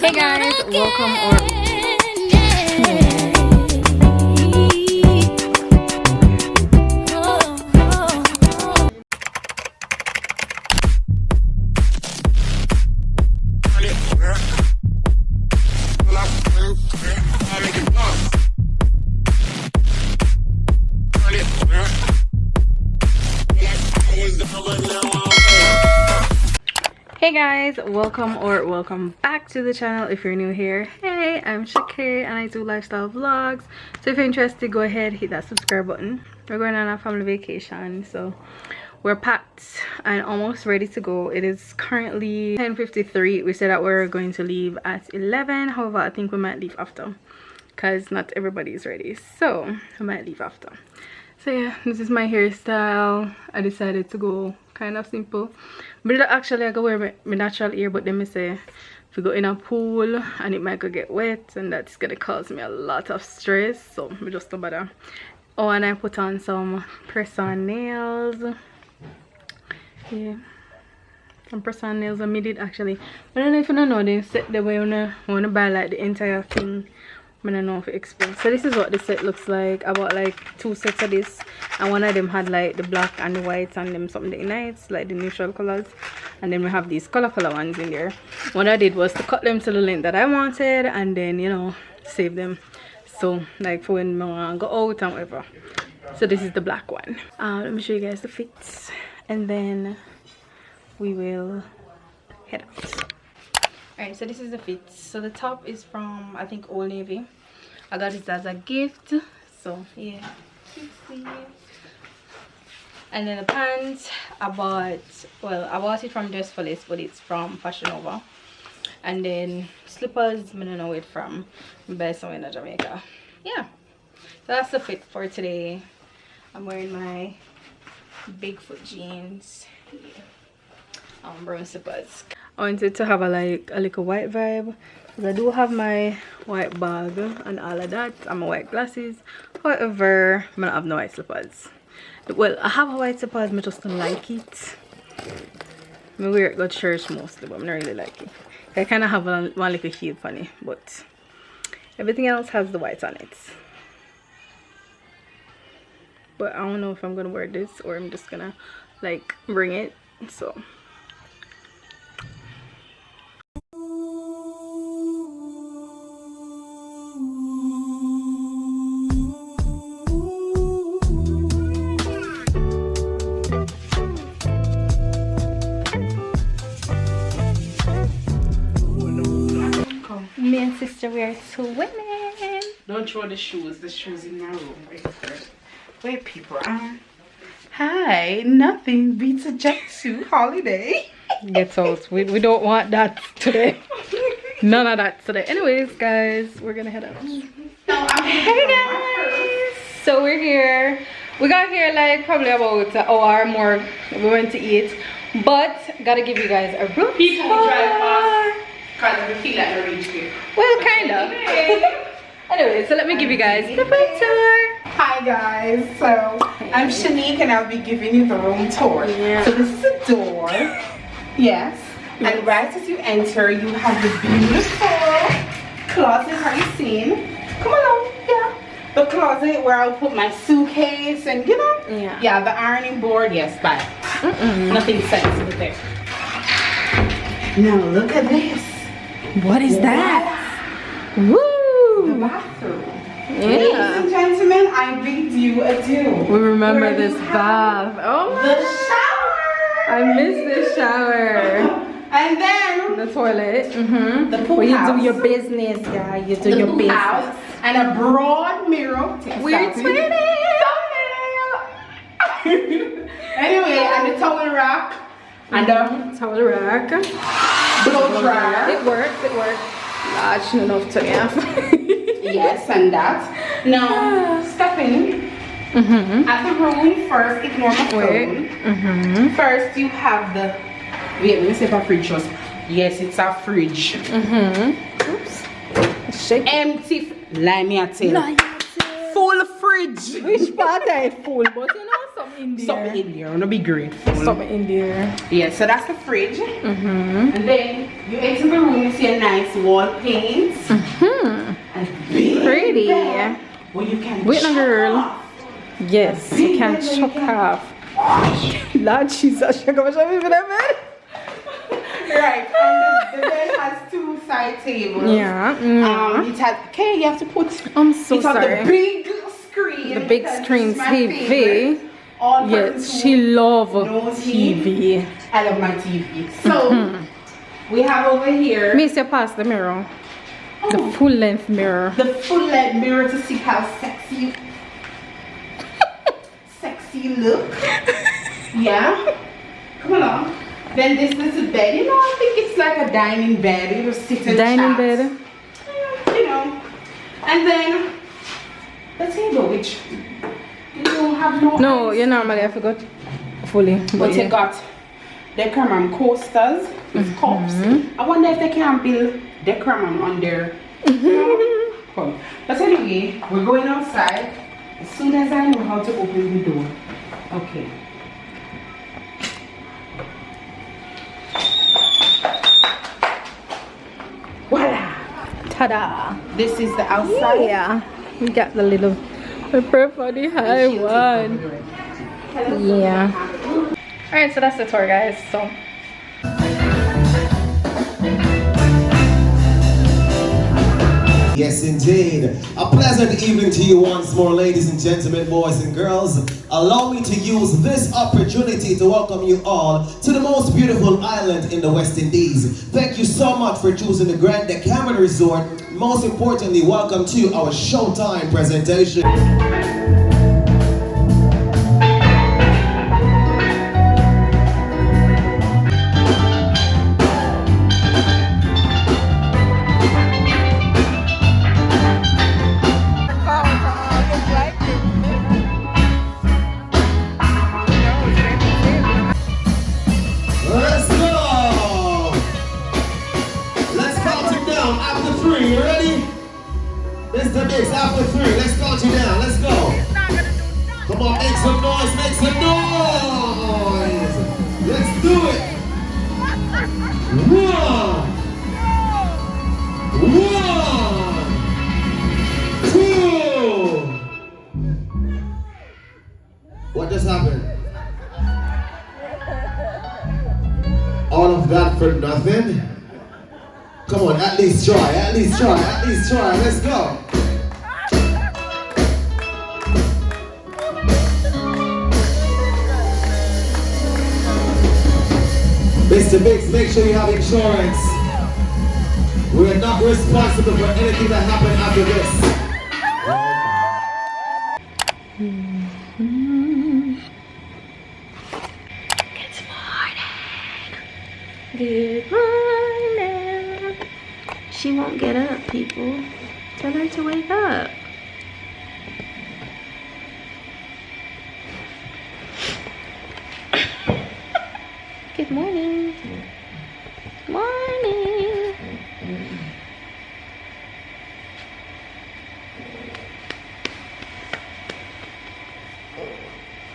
Hey guys, welcome Hey guys, welcome back to the channel. If you're new here, hey, I'm Shakay and I do lifestyle vlogs. So if you're interested, go ahead, hit that subscribe button. We're going on a family vacation, so we're packed and almost ready to go. It is currently 10:53. We said that we're going to leave at 11. However, I think we might leave after because not everybody is ready, so we might leave after. So yeah, this is my hairstyle. I decided to go kind of simple, but actually I go wear my natural hair, but then I say if we go in a pool and it might go get wet and that's gonna cause me a lot of stress, so I just don't bother. Oh, and I put on some press-on nails. Yeah, some press-on nails I made it actually. But I don't know if you don't know, they set the way I wanna buy like the entire thing. I don't know if it explains. So this is what the set looks like. I bought like 2 sets of this, and one of them had like the black and the white and them something nice, like the neutral colors, and then we have these color ones in there. What I did was to cut them to the length that I wanted and then, you know, save them, so like for when I go out and whatever. So this is the black one. Let me show you guys the fits and then we will head out. Alright, so this is the fit. So the top is from, I think, Old Navy. I got it as a gift, so yeah, and then the pants I bought it from Dress for Less, but it's from Fashion Nova. And then slippers, I don't know it from, buy somewhere in Jamaica. Yeah, so that's the fit for today. I'm wearing my Bigfoot jeans, yeah. Brown slippers. I wanted to have a little white vibe because I do have my white bag and all of that and my white glasses. However, I don't have no white slippers. Well, I have a white slippers, I just don't like it. I wear it go to church mostly, but I don't really like it. I kind of have one little heel funny, but everything else has the white on it. But I don't know if I'm gonna wear this or I'm just gonna like bring it. So me and sister, we are swimming. Don't throw the shoes in my room. Where people are. Hi, nothing beats a Jet 2 holiday. Get out. We don't want that today. None of that today. Anyways, guys, we're gonna head out. Hey guys, so we're here. We got here like probably about an hour more. We went to eat, but gotta give you guys a room People drive past because we feel like we're rich. well, kind of. Anyway, so let me give you guys the room tour. Hi guys, so I'm Shanique and I'll be giving you the room tour. Yeah. So this is a door. Yes. And right as you enter, you have the beautiful closet. Are you seeing? Come along, yeah. The closet where I'll put my suitcase and, you know, yeah, the ironing board. Yes, but nothing sensitive there. Now look at this. What is that? Woo! The bathroom. Yeah. Ladies and gentlemen, I bid you adieu. We remember this bath. Oh, the shower. I miss the shower. And then the toilet. The pool Where you house. do your business, yeah. You do The your pool business. house. And a broad mirror. We're twinning. Anyway, and the towel rack. And the towel rack. blow dryer. It works. Large enough to have. Yes, and that. Now, step in. At the room, first ignore my phone. First, you have the. Wait, let me see if a fridge was. Yes, it's a fridge. Oops. Shake. Empty. Lie me a tell. Full fridge. Which part is full? But you know, something in there. Something in there. Wanna be grateful. Something in there. Yeah, so that's the fridge. And then You enter the room, you see a nice wall paint. And big Pretty. bed where you can Wait, no, chop girl. off. Yes, you can chop off. Lord Jesus, you're going to show me for that bed? Right, and the bed has 2 side tables. Yeah. It has, okay, you have to put I'm so it sorry. on the big screen. The big because screen it's my TV. favorite. All Yes, persons she who loves knows me, TV. I love my TV. So we have over here Miss, you pass the mirror. The oh, full length mirror. the full length mirror to see how sexy you look. Yeah. Come along. Then this little bed, you know, I think it's like a dining bed. You just sit and Dining chat. bed. You know. And then the table, which you don't have no You normally have to go fully. But you got Decameron coasters with cups. I wonder if they can build Decameron on there. Come. But anyway, we're going outside as soon as I know how to open the door. Okay. Voila! Ta-da! This is the outside. Yeah. We got the little pepper for the high one. Yeah. Alright, so that's the tour, guys. So Yes, indeed. A pleasant evening to you once more, ladies and gentlemen, boys and girls. Allow me to use this opportunity to welcome you all to the most beautiful island in the West Indies. Thank you so much for choosing the Grand Decameron Resort. Most importantly, welcome to our Showtime presentation. Let's go! Let's count it down after 3. You ready? This is the mix after 3. Let's count you down. Let's go. Come on, make some noise. Make some noise. Let's do it. 1. 2. What just happened? All of that for nothing? Come on, at least try, at least try, at least try. Let's go. Mr. Biggs, make sure you have insurance. We are not responsible for anything that happened after this. good morning. She won't get up, people. Tell her to wake up. Good morning. Morning.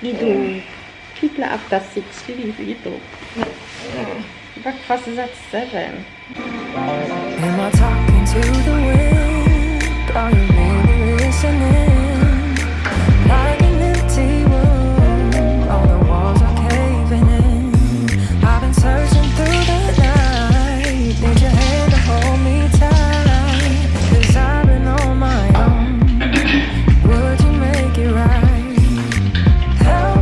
Gitu. People after 6 gitu. Breakfast is at 7. Am I talking to the wind? Are you really listening? Like an empty room, all the walls are caving in. I've been searching through the night. Need your hand to hold me tight, 'cause I've been on my own. Would you make it right? Help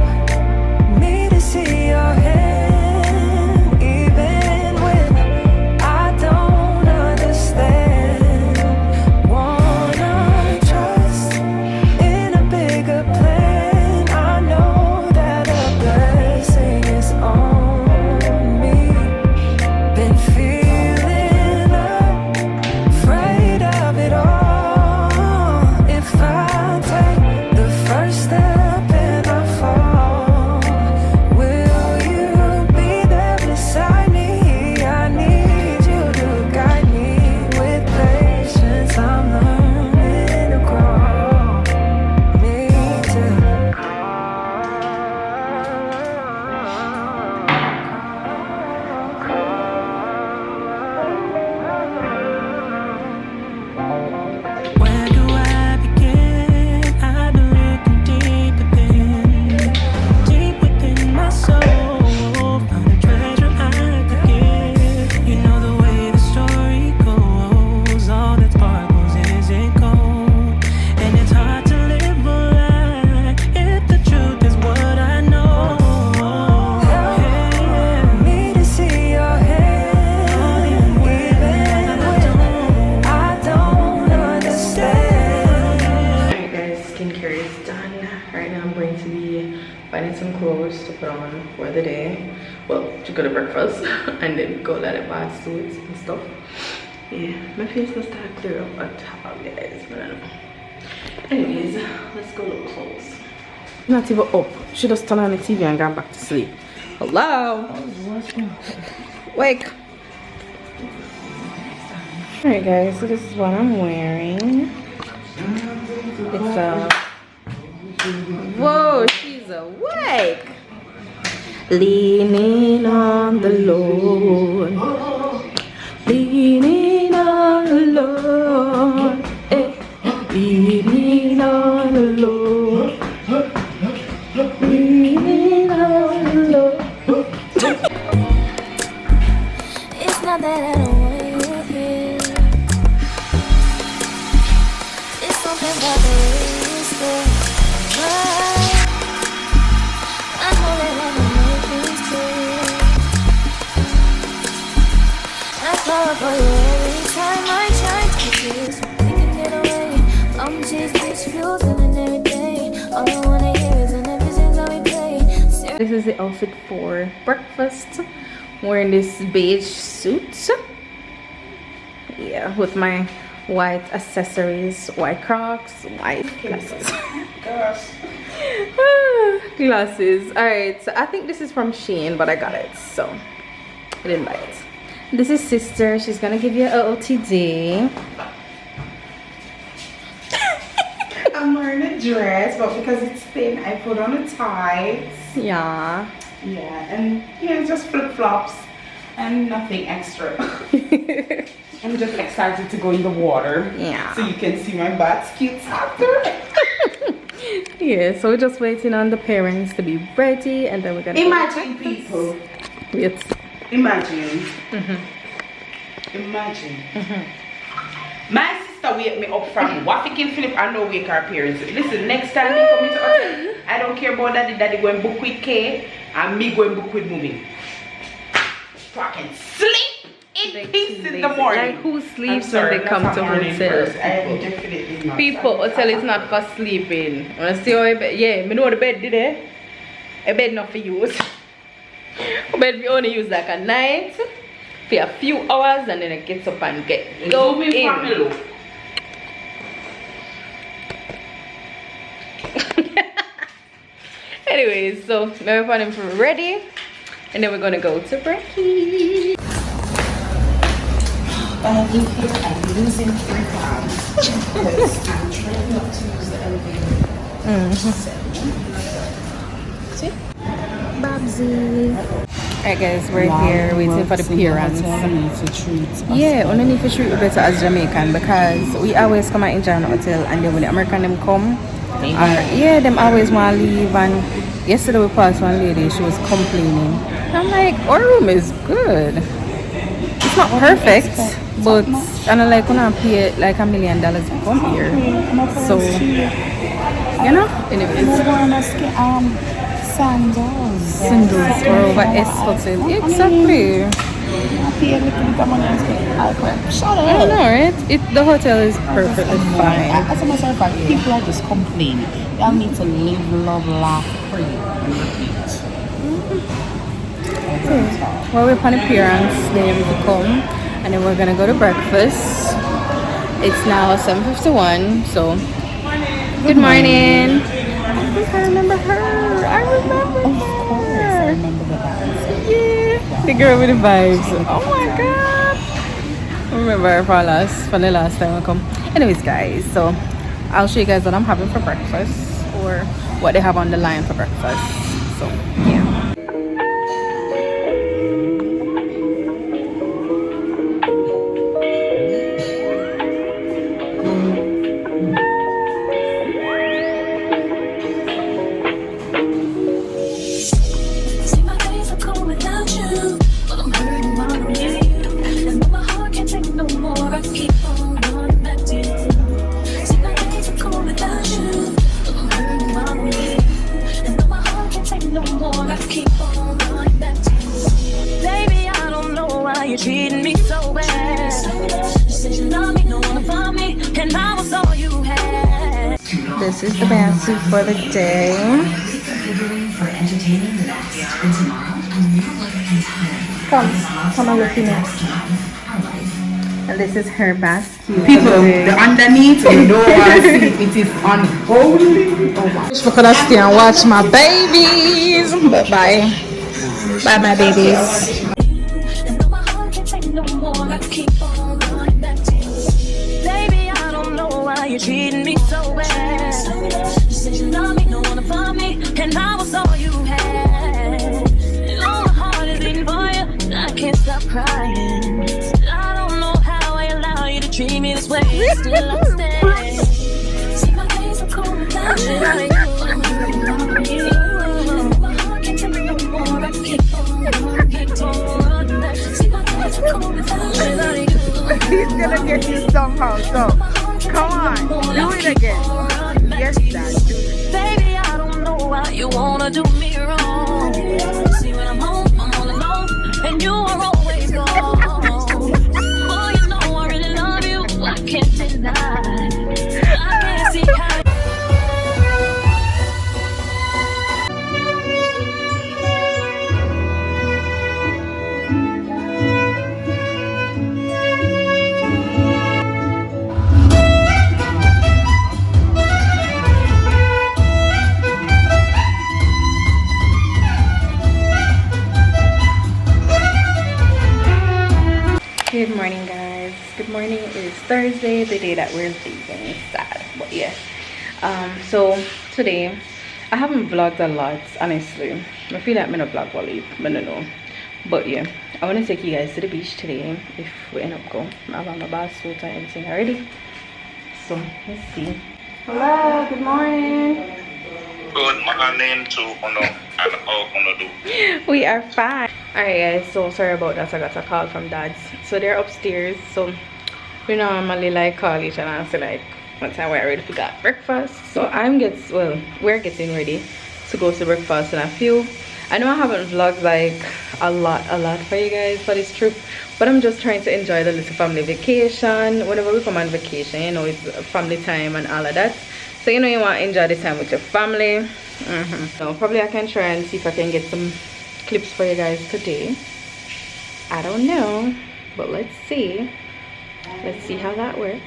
me to see your hand, even when I don't understand. put on for the day. Well, to go to breakfast and then go let it bath suits and stuff. Yeah, my face will start clear up at top, guys. But I don't know. Anyways, let's go look close. Not even up. She just turned on the TV and got back to sleep. Hello? Wake. Alright guys, so this is what I'm wearing. It's a... Whoa, she's awake! Leaning on the Lord. Leaning on the Lord. Eh. Leaning on the Lord. Leaning on the Lord. It's not that I don't want you here. It's something about the way you stay. I know that I can make things clear. I fall for you every time I try to kiss. We can get away. I'm just bitch fueled and every day. All I wanna hear is an episode that we play. This is the outfit for breakfast. Wearing this beige suit. Yeah, with my white accessories, white Crocs, white glasses. Glasses. Alright, so I think this is from Shein, but I got it, so I didn't buy it. This is sister. She's gonna give you a OTD. I'm wearing a dress, but because it's thin, I put on a tie. Yeah. Yeah, and yeah, just flip-flops and nothing extra. I'm just excited to go in the water. Yeah. So you can see my butt skits after. Yeah, so we're just waiting on the parents to be ready and then we're gonna imagine people. Yes. Imagine. Imagine. My sister wake me up from Wafikin Philip and no wake her parents. Listen, next time they come into hotel, I don't care about daddy going book with K and me going book with mommy. Fucking sleep in peace in the morning. Like who sleeps when they come to hotel? People, hotel is not for sleeping. When I see how yeah, me know the bed did it. A bed not for use. Bed we only use like a night for a few hours and then it gets up and go in. Anyways, so we're planning for ready and then we're gonna go to brekkie. I'm losing 3 pounds because I'm trying not to use the elevator. See? Babsy. Alright guys, we're here waiting for the parents. Yeah, we need to treat you better as Jamaican because we always come and enjoy the hotel and then when the American them come, yeah, them always want to leave. And yesterday we passed one lady, she was complaining. I'm like, our room is good. It's not perfect, but and I like when I pay like $1 million to come here. So, you know, anyways. Sandals or over S Hotel. Exactly. I don't know, right? The hotel is perfectly fine. As a matter of fact, people are just complaining. Y'all need to live, love, laugh, pray, and repeat. Well, we're upon appearance, they're able to come, and then we're gonna go to breakfast. It's now 7:51, so good morning. I think I remember her. I remember Of course, I remember the vibes. Yeah, the girl with the vibes. Oh my god. I remember her from the last time I come. Anyways guys, so I'll show you guys what I'm having for breakfast or what they have on the line for breakfast. So yeah. This is the bath suit for the day. Come and look in it. And this is her basket. People, the underneath, you don't want to see it. It is unholy. Oh my. Wish we could stay and watch my babies. Bye. Bye, my babies. Baby, I don't know why you're treating me so bad. You said you love me, don't wanna find me, and I was all you had. Oh, my heart is beating for you, I can't stop crying. I don't know how I allow you to treat me this way. Still I stand. See my days are cold without you. My heart can't take no more. I keep on, keep on. See my days are cold without you. He's gonna get you somehow, so come on, do it again. Yes, Dad, do it. Baby, I don't know why you wanna do me wrong. See, when I'm home, I'm all alone, and you are always gone. Boy, you know I really love you, I can't deny. I can't see how. Good morning, guys. Good morning. It is Thursday, the day that we're leaving. It's sad, but yeah. So today I haven't vlogged a lot, honestly. I feel like I'm gonna vlog while I don't know. But yeah, I want to take you guys to the beach today if we end up going. I have my bath suit and everything already. So let's see. Hello, good morning. Good morning to Uno and how Uno do. We are fine. Alright guys, so sorry about that. I got a call from Dad's. So they're upstairs. So we normally like call each other and say like what time we're ready to get breakfast. So we're getting ready to go to breakfast in a few. I know I haven't vlogged like a lot for you guys for this trip, but I'm just trying to enjoy the little family vacation. Whenever we come on vacation, you know, it's family time and all of that. So you know you want to enjoy this time with your family. So probably I can try and see if I can get some clips for you guys today. I don't know, but let's see how that works.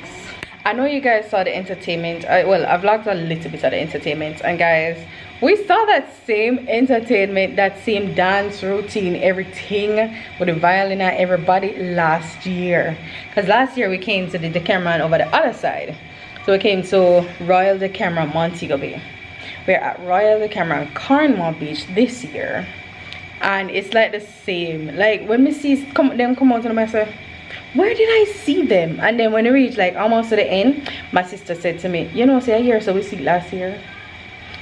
I know you guys saw the entertainment. Well, I vlogged a little bit of the entertainment, and guys, we saw that same entertainment, that same dance routine, everything with the violin and everybody last year. Because last year we came to the Decameron over the other side. So we came to Royal Decameron, Montego Bay. We're at Royal Decameron, Cornwall Beach this year. And it's like the same. Like when we see them come out and I say, where did I see them? And then when we reach like almost to the end, my sister said to me, you know, say here, so we see it last year.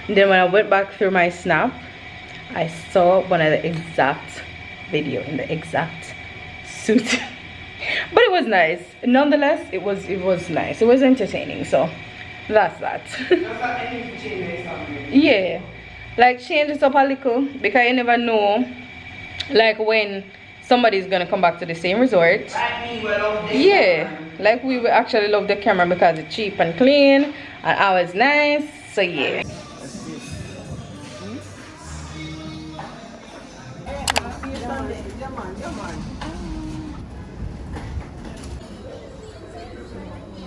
And then when I went back through my snap, I saw one of the exact video in the exact suit. But it was nice. Nonetheless, it was nice. It was entertaining. So that's that. Yeah, like change it up a little, because you never know like when somebody's gonna come back to the same resort. Yeah, like we will actually love the camera because it's cheap and clean and ours nice. So yeah.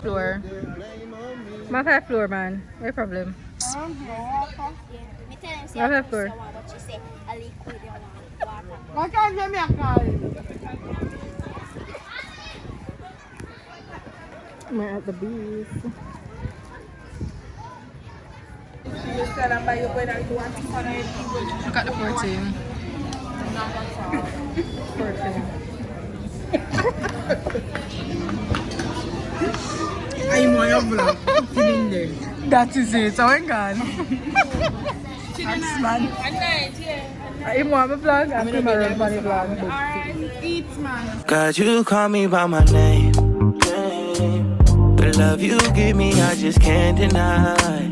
Floor. My fat floor, man. No problem. My fat floor. We're at the beach. Look at the 14. 14. I'm on your vlog. That is it. So I'm gone. I'm on my vlog. I'm on my funny vlog. God, you call me by my name. The love you give me, I just can't deny.